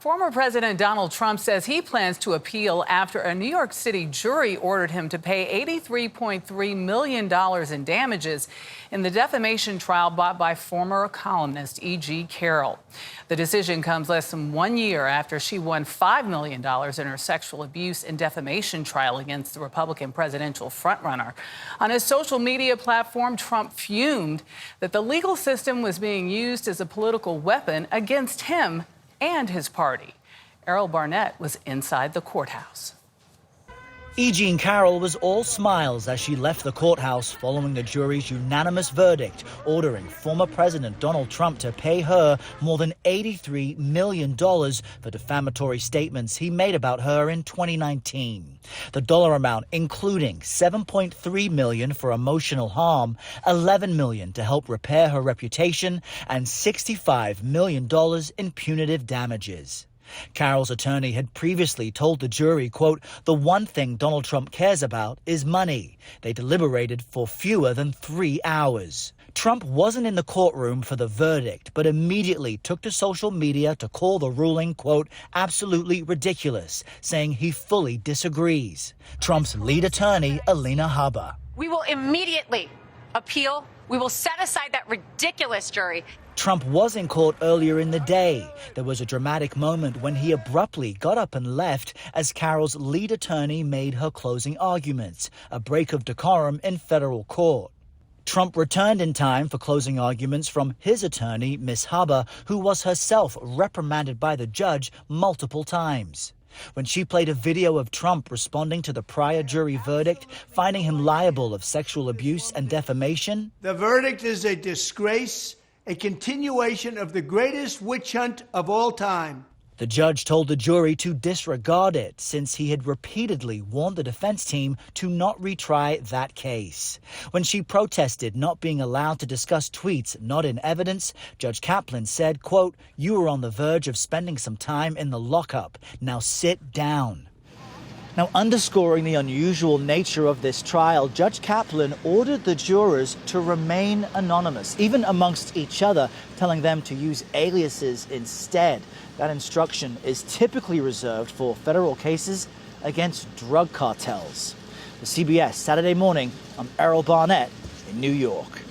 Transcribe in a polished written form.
Former President Donald Trump says he plans to appeal after a New York City jury ordered him to pay $83.3 million in damages in the defamation trial brought by former columnist E.G. Carroll. The decision comes less than 1 year after she won $5 million in her sexual abuse and defamation trial against the Republican presidential frontrunner. On his social media platform, Trump fumed that the legal system was being used as a political weapon against him and his party. Errol Barnett was inside the courthouse. E.G. Carroll was all smiles as she left the courthouse following the jury's unanimous verdict ordering former President Donald Trump to pay her more than $83 million for defamatory statements he made about her in 2019. The dollar amount including $7.3 million for emotional harm, $11 million to help repair her reputation, and $65 million in punitive damages. Carroll's attorney had previously told the jury, quote, "The one thing Donald Trump cares about is money." They deliberated for fewer than 3 hours. Trump wasn't in the courtroom for the verdict, but immediately took to social media to call the ruling, quote, "absolutely ridiculous," saying he fully disagrees. Trump's lead attorney, Alina Habba. "We will immediately appeal. We will set aside that ridiculous jury." Trump was in court earlier in the day. There was a dramatic moment when he abruptly got up and left as Carroll's lead attorney made her closing arguments, a break of decorum in federal court. Trump returned in time for closing arguments from his attorney, Ms. Habba, who was herself reprimanded by the judge multiple times. When she played a video of Trump responding to the prior jury verdict, finding him liable of sexual abuse and defamation. "The verdict is a disgrace, a continuation of the greatest witch hunt of all time." The judge told the jury to disregard it since he had repeatedly warned the defense team to not retry that case. When she protested not being allowed to discuss tweets not in evidence, Judge Kaplan said, quote, "You were on the verge of spending some time in the lockup. Now sit down." Now, underscoring the unusual nature of this trial, Judge Kaplan ordered the jurors to remain anonymous, even amongst each other, telling them to use aliases instead. That instruction is typically reserved for federal cases against drug cartels. For CBS Saturday Morning, I'm Errol Barnett in New York.